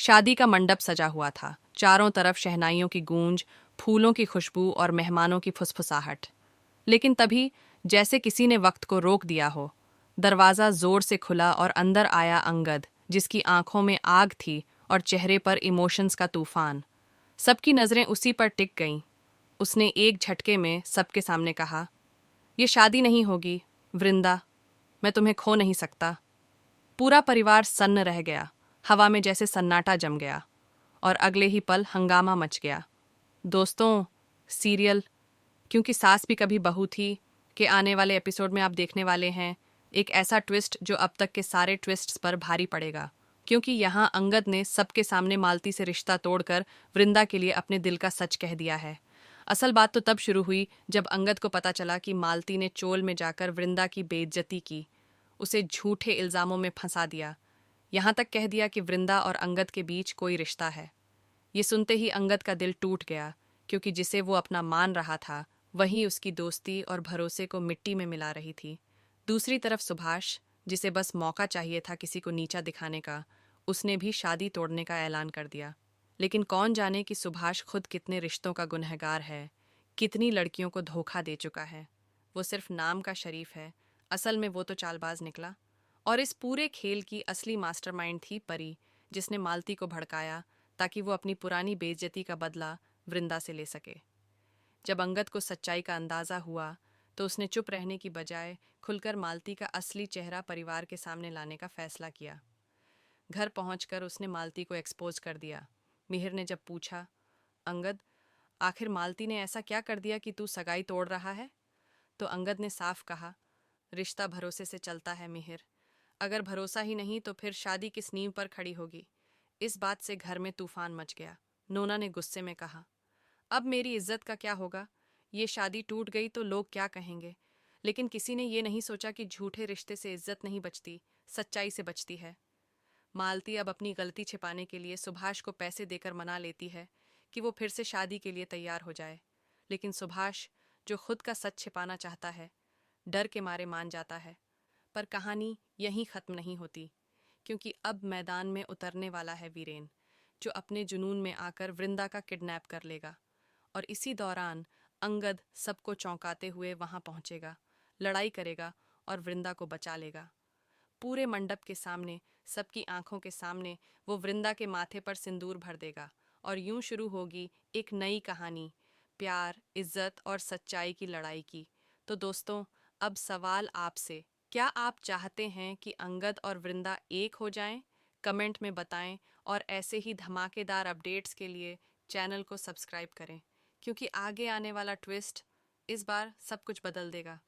शादी का मंडप सजा हुआ था। चारों तरफ शहनाइयों की गूंज, फूलों की खुशबू और मेहमानों की फुसफुसाहट। लेकिन तभी, जैसे किसी ने वक्त को रोक दिया हो, दरवाजा जोर से खुला और अंदर आया अंगद, जिसकी आंखों में आग थी और चेहरे पर इमोशंस का तूफान। सबकी नजरें उसी पर टिक गईं। उसने एक झटके में सबके सामने कहा, ये शादी नहीं होगी, वृंदा। मैं तुम्हें खो नहीं सकता। पूरा परिवार सन्न रह गया। हवा में जैसे सन्नाटा जम गया और अगले ही पल हंगामा मच गया। दोस्तों, सीरियल क्योंकि सास भी कभी बहू थी के आने वाले एपिसोड में आप देखने वाले हैं एक ऐसा ट्विस्ट जो अब तक के सारे ट्विस्ट्स पर भारी पड़ेगा। क्योंकि यहाँ अंगद ने सबके सामने मालती से रिश्ता तोड़कर वृंदा के लिए अपने दिल का सच कह दिया है। असल बात तो तब शुरू हुई जब अंगद को पता चला कि मालती ने चोल में जाकर वृंदा की बेइज्जती की, उसे झूठे इल्जामों में फंसा दिया, यहाँ तक कह दिया कि वृंदा और अंगद के बीच कोई रिश्ता है। ये सुनते ही अंगद का दिल टूट गया, क्योंकि जिसे वो अपना मान रहा था वही उसकी दोस्ती और भरोसे को मिट्टी में मिला रही थी। दूसरी तरफ सुभाष, जिसे बस मौका चाहिए था किसी को नीचा दिखाने का, उसने भी शादी तोड़ने का ऐलान कर दिया। लेकिन कौन जाने कि सुभाष खुद कितने रिश्तों का गुनहगार है, कितनी लड़कियों को धोखा दे चुका है। वो सिर्फ नाम का शरीफ है, असल में वो तो चालबाज निकला। और इस पूरे खेल की असली मास्टरमाइंड थी परी, जिसने मालती को भड़काया ताकि वो अपनी पुरानी बेइज्जती का बदला वृंदा से ले सके। जब अंगद को सच्चाई का अंदाजा हुआ तो उसने चुप रहने की बजाय खुलकर मालती का असली चेहरा परिवार के सामने लाने का फैसला किया। घर पहुंचकर उसने मालती को एक्सपोज कर दिया। मिहिर ने जब पूछा, अंगद, आखिर मालती ने ऐसा क्या कर दिया कि तू सगाई तोड़ रहा है? तो अंगद ने साफ कहा, रिश्ता भरोसे से चलता है मिहिर। अगर भरोसा ही नहीं तो फिर शादी किस नींव पर खड़ी होगी? इस बात से घर में तूफान मच गया। नोना ने गुस्से में कहा, अब मेरी इज्जत का क्या होगा? ये शादी टूट गई तो लोग क्या कहेंगे? लेकिन किसी ने ये नहीं सोचा कि झूठे रिश्ते से इज्जत नहीं बचती, सच्चाई से बचती है। मालती अब अपनी गलती छिपाने के लिए सुभाष को पैसे देकर मना लेती है कि वो फिर से शादी के लिए तैयार हो जाए। लेकिन सुभाष, जो खुद का सच छिपाना चाहता है, डर के मारे मान जाता है। पर कहानी यहीं खत्म नहीं होती, क्योंकि अब मैदान में उतरने वाला है वीरेन, जो अपने जुनून में आकर वृंदा का किडनैप कर लेगा। और इसी दौरान अंगद सबको चौंकाते हुए वहां पहुंचेगा, लड़ाई करेगा और वृंदा को बचा लेगा। पूरे मंडप के सामने, सबकी आंखों के सामने वो वृंदा के माथे पर सिंदूर भर देगा और यूं शुरू होगी एक नई कहानी, प्यार, इज्जत और सच्चाई की लड़ाई की। तो दोस्तों, अब सवाल आपसे, क्या आप चाहते हैं कि अंगद और वृंदा एक हो जाएं? कमेंट में बताएं और ऐसे ही धमाकेदार अपडेट्स के लिए चैनल को सब्सक्राइब करें, क्योंकि आगे आने वाला ट्विस्ट इस बार सब कुछ बदल देगा।